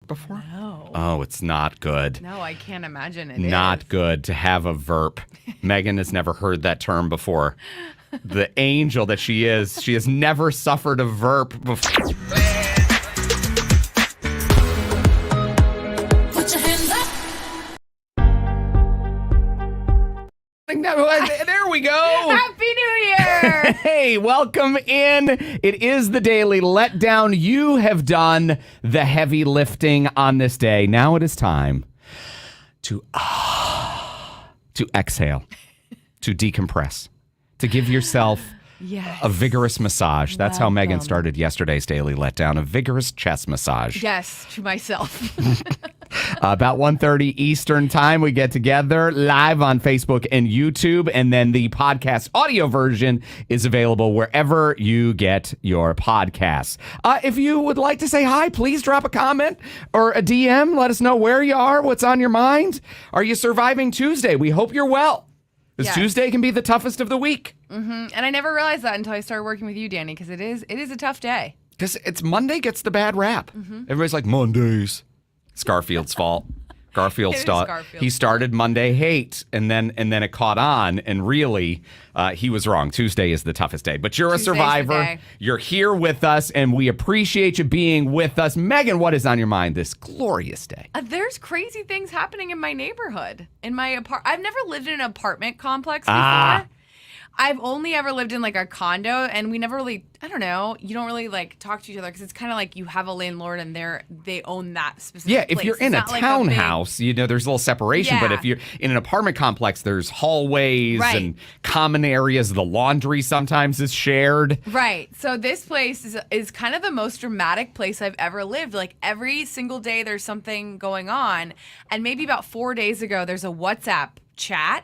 before? No. Oh, it's not good. No, I can't imagine it Not is. good to have a verp. Meghan has never heard that term before. The angel that she is, she has never suffered a verp before. Put your hands up. There we go. Happy New Year! Hey, welcome in. It is the Daily Letdown. You have done the heavy lifting on this day. Now it is time to exhale, to decompress, to give yourself Yes. a vigorous massage. That's how Meghan Welcome. started yesterday's Daily Letdown, a vigorous chest massage. Yes, to myself. About 1:30 Eastern time, we get together live on Facebook and YouTube, and then the podcast audio version is available wherever you get your podcasts. If you would like to say hi, please drop a comment or a DM. Let us know where you are, what's on your mind. Are you surviving Tuesday? We hope you're well. This Yes. Tuesday can be the toughest of the week. And I never realized that until I started working with you, Danny, because it is a tough day. Because it's Monday gets the bad rap. Everybody's like, Mondays. It's Garfield's fault. Garfield It is started. Garfield's He started Monday hate, and then it caught on. And really, he was wrong. Tuesday is the toughest day. But you're Tuesday's a the survivor. day. You're here with us, and we appreciate you being with us. Meghan, what is on your mind this glorious day? There's crazy things happening in my neighborhood. I've never lived in an apartment complex before. Ah. I've only ever lived in like a condo, and we never really, I don't know, you don't really like talk to each other because it's kind of like you have a landlord and they own that specific Yeah, place. if you're It's in a not like townhouse, there's a little separation. But Yeah. if you're in an apartment complex, there's hallways Right. and common areas. The laundry sometimes is shared. Right. So this place is kind of the most dramatic place I've ever lived. Like every single day there's something going on. And maybe about 4 days ago, there's a WhatsApp chat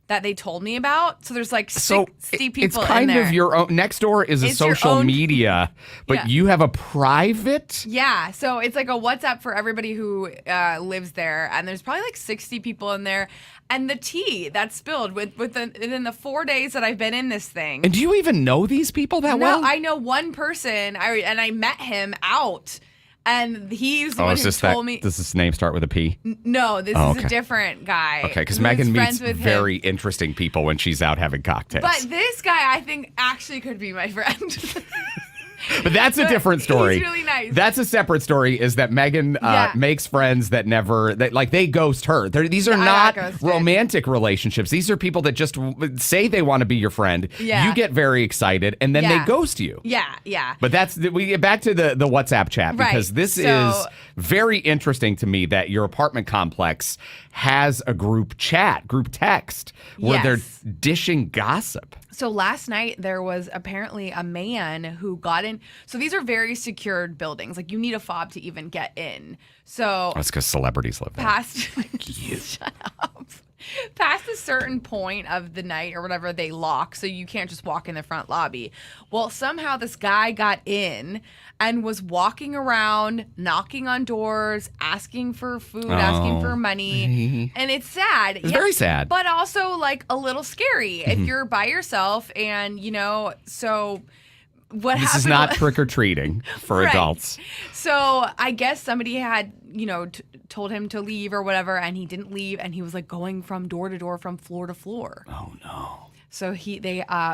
that they told me about. So there's like 60 people it's kind in there. of your own. Next door is a It's your social own- media, but Yeah. you have a private. Yeah, so it's like a WhatsApp for everybody who lives there, and there's probably like 60 people in there. And the tea that's spilled within the 4 days that I've been in this thing. And do you even know these people that well? No, I know one person, and I met him out, and he's the one who told me. Does this name start with a P? No, this Oh, is okay. a different guy. Okay, because who's Meghan meets friends with him. very interesting people when she's out having cocktails. But this guy, I think, actually could be my friend. But that's a different story. He's really nice. That's a separate story. Is that Meghan Yeah. makes friends that they ghost her. These are I not got ghosted. romantic relationships. These are people that just say they want to be your friend. Yeah. You get very excited, and then they Yeah. ghost you. Yeah. But we get back to the WhatsApp chat because Right. this is very interesting to me that your apartment complex has a group text where Yes. they're dishing gossip. So last night there was apparently a man who got in. So these are very secured buildings. Like you need a fob to even get in. So That's because celebrities live there. past shut up. Past a certain point of the night or whatever, they lock, so you can't just walk in the front lobby. Well, somehow this guy got in and was walking around, knocking on doors, asking for food, asking for money. And it's sad. It's very sad. But also like a little scary if you're by yourself and, so what happened? This is not trick or treating for Right. adults. So I guess somebody had, told him to leave or whatever, and he didn't leave, and he was like going from door to door, from floor to floor. Oh no. So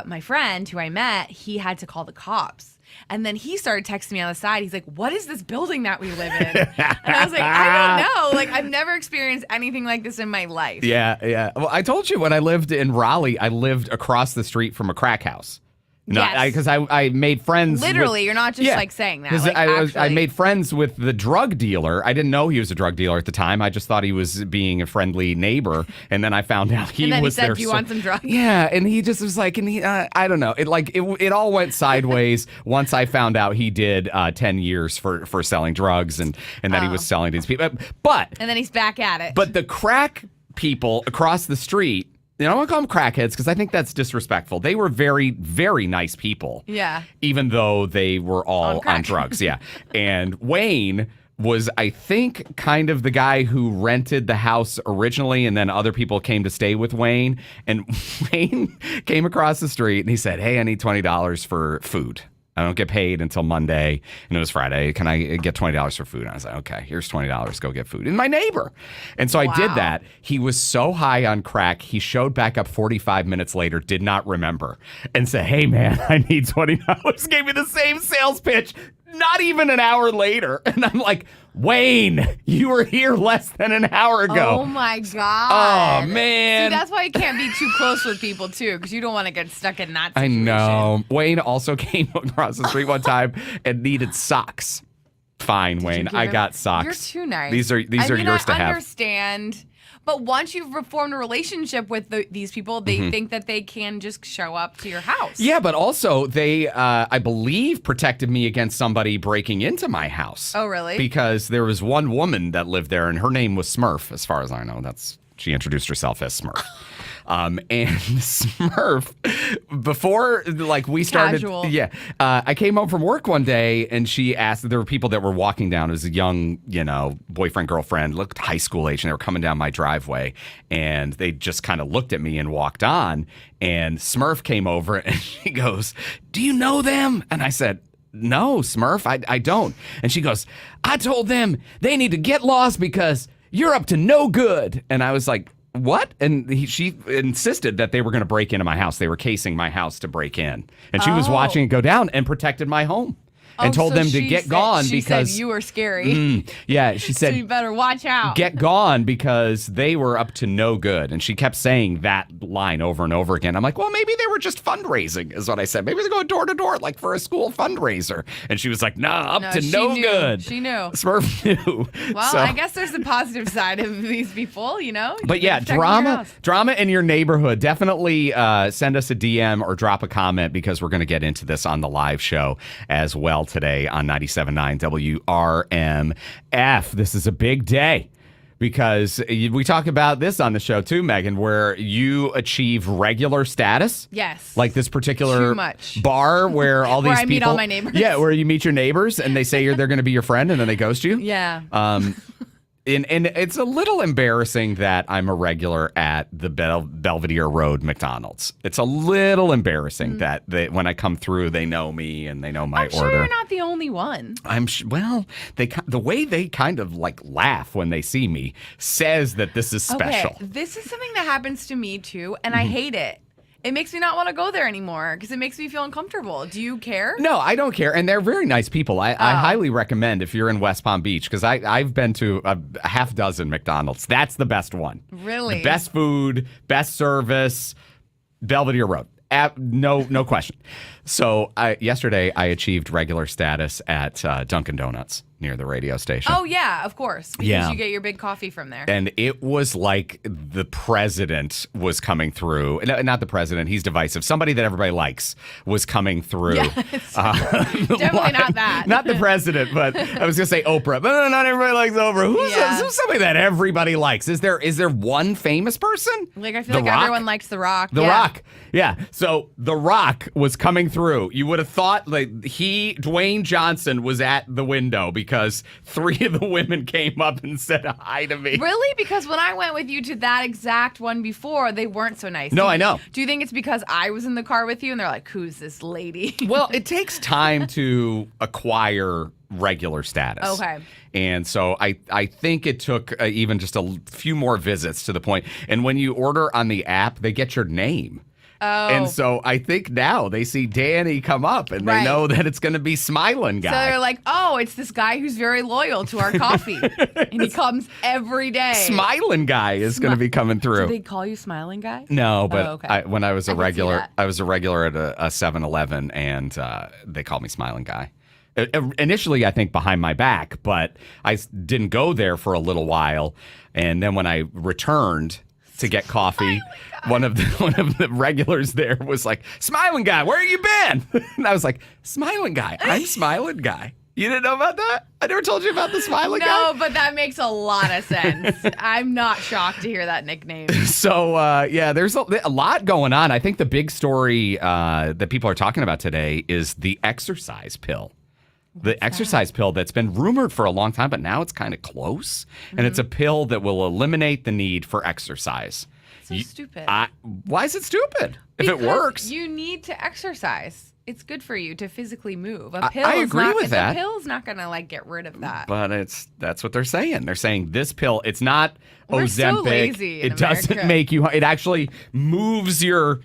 my friend who I met, he had to call the cops. And then he started texting me on the side. He's like, "What is this building that we live in?" And I was like, "I don't know. Like, I've never experienced anything like this in my life." Yeah. Well, I told you when I lived in Raleigh, I lived across the street from a crack house. Yes. Because I made friends. Literally, you're not just like saying that. Because Like, I actually. made friends with the drug dealer. I didn't know he was a drug dealer at the time. I just thought he was being a friendly neighbor. And then I found out he And then was he said, there. "Do you want some drugs?" Yeah, and he just was like, I don't know. It all went sideways once I found out he did 10 years for selling drugs and that he was selling to these people. But And then he's back at it. the crack people across the street. I don't want to call them crackheads because I think that's disrespectful. They were very, very nice people. Yeah. Even though they were all On crack. on drugs. Yeah. And Wayne was, I think, kind of the guy who rented the house originally, and then other people came to stay with Wayne. And Wayne came across the street and he said, "Hey, I need $20 for food." I don't get paid until Monday. And it was Friday. Can I get $20 for food? And I was like, okay, here's $20. Go get food. And my neighbor. And so I did that. He was so high on crack. He showed back up 45 minutes later, did not remember, and said, hey, man, I need $20. Gave me the same sales pitch. Not even an hour later. And I'm like, Wayne, you were here less than an hour ago. Oh, my God. Oh, man. See, that's why you can't be too close with people, too, because you don't want to get stuck in that situation. I know. Wayne also came across the street one time and needed socks. Fine, Wayne. I got socks. You're too nice. These are yours to have. I understand. But once you've formed a relationship with these people, they think that they can just show up to your house. Yeah, but also they, I believe, protected me against somebody breaking into my house. Oh, really? Because there was one woman that lived there, and her name was Smurf, as far as I know. She introduced herself as Smurf. And Smurf, before we started, Casual. I came home from work one day and she asked, there were people that were walking down. It was a young, boyfriend, girlfriend, looked high school age, and they were coming down my driveway, and they just kind of looked at me and walked on, and Smurf came over and she goes, do you know them? And I said, no, Smurf, I don't. And she goes, I told them they need to get lost because you're up to no good. And I was like, what? And she insisted that they were going to break into my house. They were casing my house to break in. And she was watching it go down and protected my home. And told them to get gone because said you were scary. She said, so you better watch out. Get gone because they were up to no good. And she kept saying that line over and over again. I'm like, well, maybe they were just fundraising, is what I said. Maybe they're going door to door, like for a school fundraiser. And she was like, nah, up to no good. She knew. Smurf knew. Well, so, I guess there's the positive side of these people, But yeah, drama in your neighborhood. Definitely send us a DM or drop a comment because we're going to get into this on the live show as well today on 97.9 WRMF. This is a big day because we talk about this on the show too, Megan, where you achieve regular status. Yes. Like this particular Too much. bar where all these where I people. meet all my neighbors. Yeah, where you meet your neighbors and they say they're going to be your friend and then they ghost you. Yeah. And it's a little embarrassing that I'm a regular at the Belvedere Road McDonald's. It's a little embarrassing that when I come through, they know me and they know my order. I'm sure you're not the only one. The way they kind of laugh when they see me says that this is special. Okay, this is something that happens to me too, and I hate it. It makes me not want to go there anymore because it makes me feel uncomfortable. Do you care? No, I don't care. And they're very nice people. I highly recommend if you're in West Palm Beach because I've been to a half dozen McDonald's. That's the best one. Really? The best food, best service, Belvedere Road. No question. So yesterday I achieved regular status at Dunkin' Donuts near the radio station. Oh, yeah, of course. Because you get your big coffee from there. And it was like the president was coming through. Not the president. He's divisive. Somebody that everybody likes was coming through. Yes. Definitely not that. Not the president, but I was going to say Oprah. But no, not everybody likes Oprah. Who's somebody that everybody likes? Is there one famous person? I feel like everyone likes The Rock. The Rock. Yeah. So The Rock was coming through. You would have thought Dwayne Johnson was at the window because 3 of the women came up and said hi to me. Really? Because when I went with you to that exact one before, they weren't so nice. No, I know. Do you think it's because I was in the car with you and they're like, who's this lady? Well, it takes time to acquire regular status. Okay. And so I think it took even just a few more visits to the point. And when you order on the app, they get your name. Oh. And so I think now they see Danny come up and they know that it's going to be Smiling Guy. So they're like, oh, it's this guy who's very loyal to our coffee. And he comes every day. Smiling Guy is going to be coming through. Do they call you Smiling Guy? No, but okay. when I was a regular, I was a regular at a 7-Eleven and they called me Smiling Guy. Initially, I think behind my back, but I didn't go there for a little while. And then when I returned to get coffee, one of the regulars there was like, Smiling Guy, where have you been? And I was like, Smiling Guy, I'm Smiling Guy. You didn't know about that? I never told you about the Smiling Guy? No, but that makes a lot of sense. I'm not shocked to hear that nickname. So, there's a lot going on. I think the big story that people are talking about today is the exercise pill. The exercise pill that's been rumored for a long time, but now it's kind of close. Mm-hmm. And it's a pill that will eliminate the need for exercise. So stupid. Why is it stupid? If it works. You need to exercise. it's good for you to physically move. A pill I agree with that. The pill's not going to get rid of that. But that's what they're saying. They're saying this pill, it's not We're Ozempic. so lazy in It doesn't America. make you, it actually moves your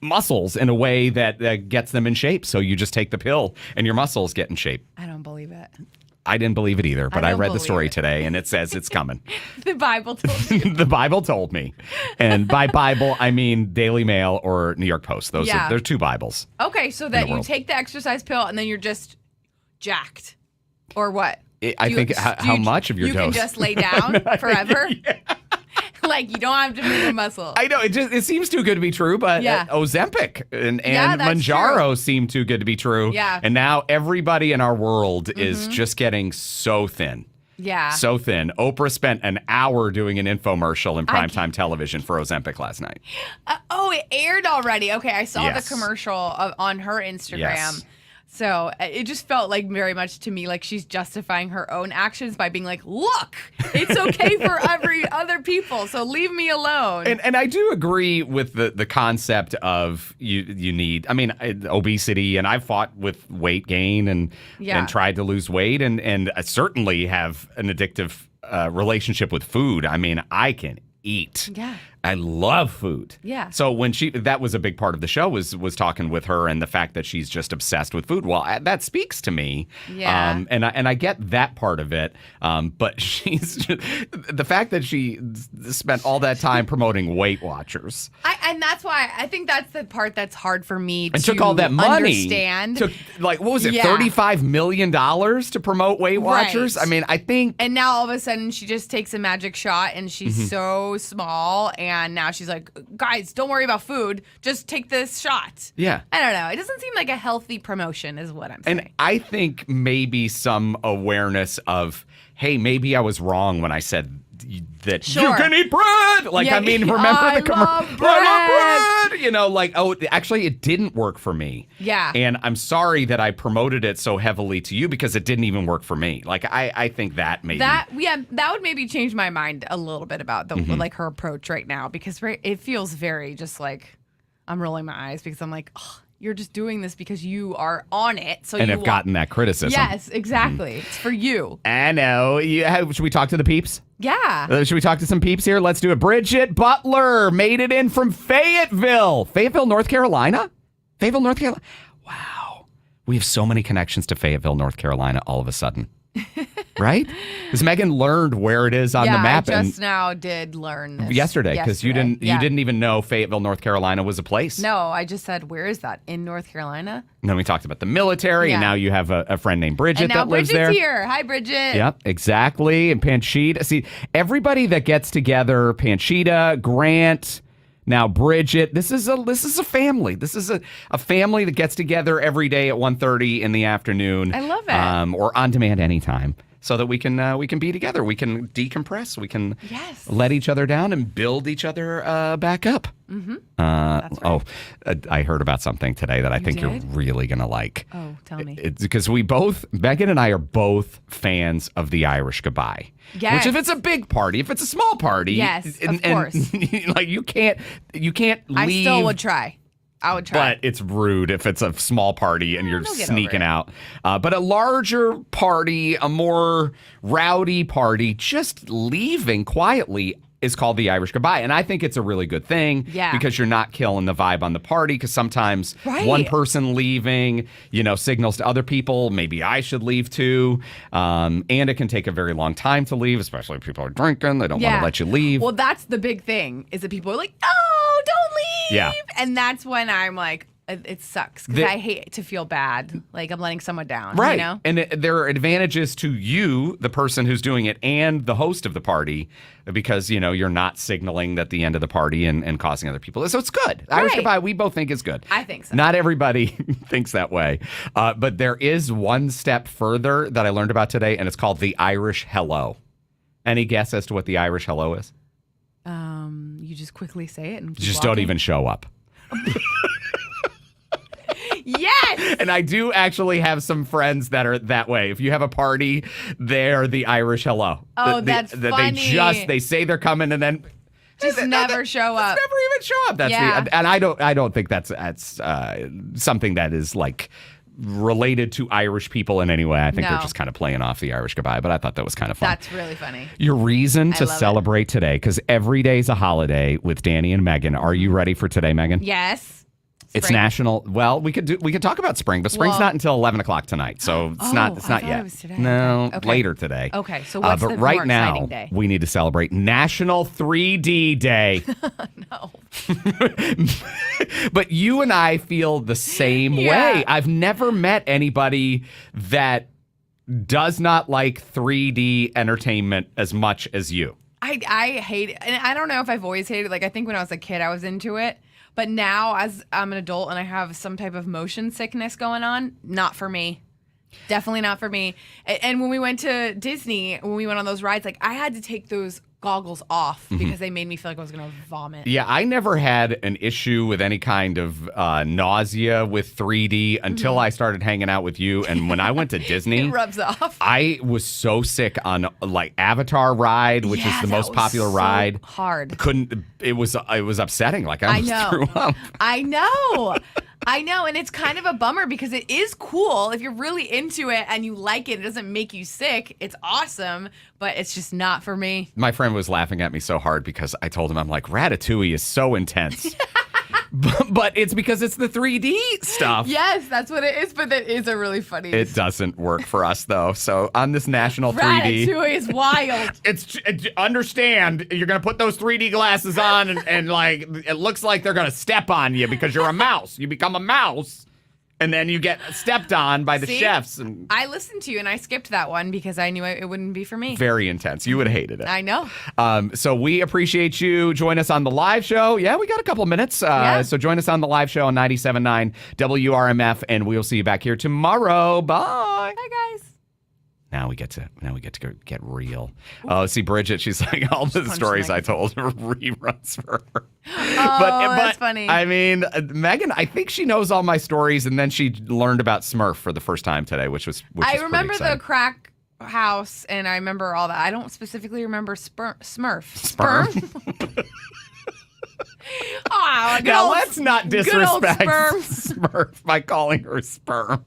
muscles in a way that gets them in shape. So you just take the pill and your muscles get in shape. I don't believe it. I didn't believe it either, but I don't read the believe story it. today and it says it's coming. The Bible told you. The Bible told me. And by Bible, I mean Daily Mail or New York Post. There's two Bibles. Okay, so that you world. take the exercise pill and then you're just jacked. Or what? I think how much of your you dose? You can just lay down forever? Like, you don't have to move a muscle. I know it seems too good to be true, but Ozempic and that's Manjaro true. seem too good to be true. Yeah. And now everybody in our world is just getting so thin. Yeah. So thin. Oprah spent an hour doing an infomercial in primetime television for Ozempic last night. It aired already. Okay, I saw Yes. the commercial on her Instagram. Yes. So it just felt like very much to me like she's justifying her own actions by being like, look, it's okay for every other people, so leave me alone. And I do agree with the concept of you need, I mean, obesity, and I've fought with weight gain and tried to lose weight and I certainly have an addictive relationship with food. I mean, I can eat. Yeah. I love food. Yeah. So when that was a big part of the show was talking with her and the fact that she's just obsessed with food. Well, that speaks to me. Yeah. And I get that part of it. But the fact that she spent all that time promoting Weight Watchers. And that's why I think that's the part that's hard for me to And took all that money. understand. Took what was it, Yeah. $35 million to promote Weight Watchers? Right. I mean, I think. And now all of a sudden she just takes a magic shot and she's so small and now she's like, guys, don't worry about food. Just take this shot. Yeah. I don't know. It doesn't seem like a healthy promotion is what I'm saying. And I think maybe some awareness of, hey, maybe I was wrong when I said that you can eat bread. Like, Yeah, I mean, remember I the commercial? love I love bread. You know, like, actually, it didn't work for me. Yeah. And I'm sorry that I promoted it so heavily to you because it didn't even work for me. Like, I think that maybe. that would maybe change my mind a little bit about the like her approach right now because it feels very just like I'm rolling my eyes because I'm like, oh, you're just doing this because you are on it. So and you have gotten that criticism. Yes, exactly. It's for you. I know. Should we talk to the peeps? Yeah. Should we talk to some peeps here? Let's do it. Bridget Butler made it in from Fayetteville, North Carolina. Fayetteville, North Carolina. Wow. We have so many connections to Fayetteville, North Carolina all of a sudden. Right? Because Meghan learned where it is on the map. I just now did learn this. Yesterday, because you didn't even know Fayetteville, North Carolina was a place. No, I just said, where is that? In North Carolina? And then we talked about the military, and now you have a friend named Bridget and now that lives Bridget's there. here. Hi, Bridget. Yep, exactly. And Panchita. See, everybody that gets together, Panchita, Grant, now Bridget, this is a family. This is a family that gets together every day at 1:30 in the afternoon. I love it. Or on demand anytime. So that we can be together. We can decompress. We can let each other down and build each other back up. Mm-hmm. That's right. I heard about something today that I think you're really going to like. Oh, tell me. It's because Meghan and I are both fans of the Irish Goodbye. Yes. Which if it's a big party, if it's a small party, yes, of course. like you can't leave. I still would try. I would try. But it's rude if it's a small party and you're they'll get sneaking over out. But a larger party, a more rowdy party, just leaving quietly is called the Irish Goodbye. And I think it's a really good thing because you're not killing the vibe on the party because sometimes one person leaving, signals to other people, maybe I should leave too. And it can take a very long time to leave, especially if people are drinking. They don't want to let you leave. Well, that's the big thing is that people are like, oh, don't leave. Yeah. And that's when I'm like, it sucks because I hate to feel bad. Like I'm letting someone down. Right. You know? And there are advantages to you, the person who's doing it, and the host of the party because, you're not signaling at the end of the party and causing other people. So it's good. Right. Irish Goodbye, we both think is good. I think so. Not everybody thinks that way. But there is one step further that I learned about today, and it's called the Irish Hello. Any guess as to what the Irish Hello is? You just quickly say it and keep Just walking. don't even show up. Yes. And I do actually have some friends that are that way. If you have a party, they're the Irish hello. Oh, that's funny. They say they're coming and then Just never show up. Never even show up. And I don't think that's something that is like related to Irish people in any way. I think they're just kind of playing off the Irish goodbye, but I thought that was kind of fun. That's really funny. Your reason to celebrate today, because every day's a holiday with Danny and Meghan. Are you ready for today, Meghan? Yes. It's national. Well, we could talk about spring, but spring's not until 11 o'clock tonight, so it's not yet. It was today. No, later today. Okay, so what's but the right more now exciting day? we need to celebrate National 3D Day. No. But you and I feel the same way. I've never met anybody that does not like 3D entertainment as much as you. I hate it, and I don't know if I've always hated it. Like I think when I was a kid, I was into it. But now, as I'm an adult and I have some type of motion sickness going on, not for me. Definitely not for me. And when we went to Disney, when we went on those rides, like I had to take those goggles off because they made me feel like I was going to vomit. Yeah, I never had an issue with any kind of nausea with 3D until I started hanging out with you. And when I went to Disney, it rubs off. I was so sick on like Avatar ride, which is the most popular ride. Hard. It was upsetting. Like I almost threw up. I know, and it's kind of a bummer because it is cool. If you're really into it and you like it, it doesn't make you sick. It's awesome, but it's just not for me. My friend was laughing at me so hard because I told him, I'm like, Ratatouille is so intense. But it's because it's the 3D stuff. Yes, that's what it is, but that is a really funny. It doesn't work for us, though. So on this national 3D. Ratatouille is wild. Understand, you're going to put those 3D glasses on and like, it looks like they're going to step on you because you're a mouse. You become a mouse. And then you get stepped on by the chefs. And I listened to you, and I skipped that one because I knew it wouldn't be for me. Very intense. You would have hated it. I know. So we appreciate you. Join us on the live show. Yeah, we got a couple minutes. So join us on the live show on 97.9 WRMF, and we'll see you back here tomorrow. Bye. Bye, guys. Now we get to get real. Oh, see, Bridget, she's like, all the stories I told are reruns for her. Oh, that's funny. I mean, Meghan, I think she knows all my stories, and then she learned about Smurf for the first time today, which was I remember the crack house, and I remember all that. I don't specifically remember Smurf. Sperm? Oh, now, let's not disrespect Smurf by calling her Sperm.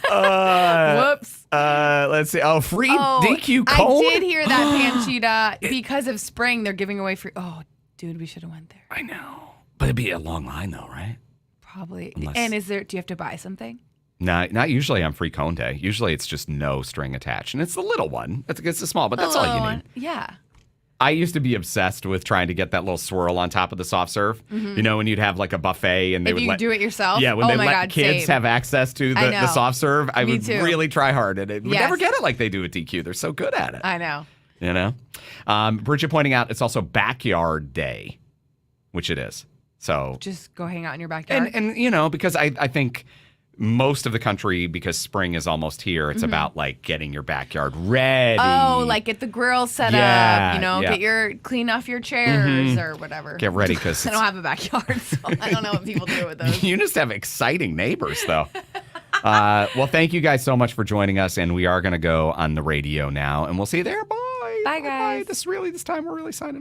Whoops. Let's see. Oh, free DQ code? I did hear that, Panchita. Because of spring, they're giving away free. Oh, dude, we should have went there. I know. But it'd be a long line, though, right? Probably. And do you have to buy something? No, not usually on free cone day. Usually it's just no string attached. And it's the little one. It's the small, but that's all you need. Yeah. I used to be obsessed with trying to get that little swirl on top of the soft serve. You know, when you'd have like a buffet and they would do it yourself. Yeah, when they let kids have access to the soft serve, I would really try hard at it. We never get it like they do at DQ. They're so good at it. I know. You know, Bridget pointing out it's also Backyard Day, which it is. So just go hang out in your backyard. And you know, because I think most of the country, because spring is almost here, it's about like getting your backyard ready. Oh, like get the grill set up, clean off your chairs or whatever. Get ready because I don't have a backyard, so I don't know what people do with those. You just have exciting neighbors, though. Well, thank you guys so much for joining us, and we are going to go on the radio now, and we'll see you there. Bye. Bye, guys. Bye. This time we're really signing off.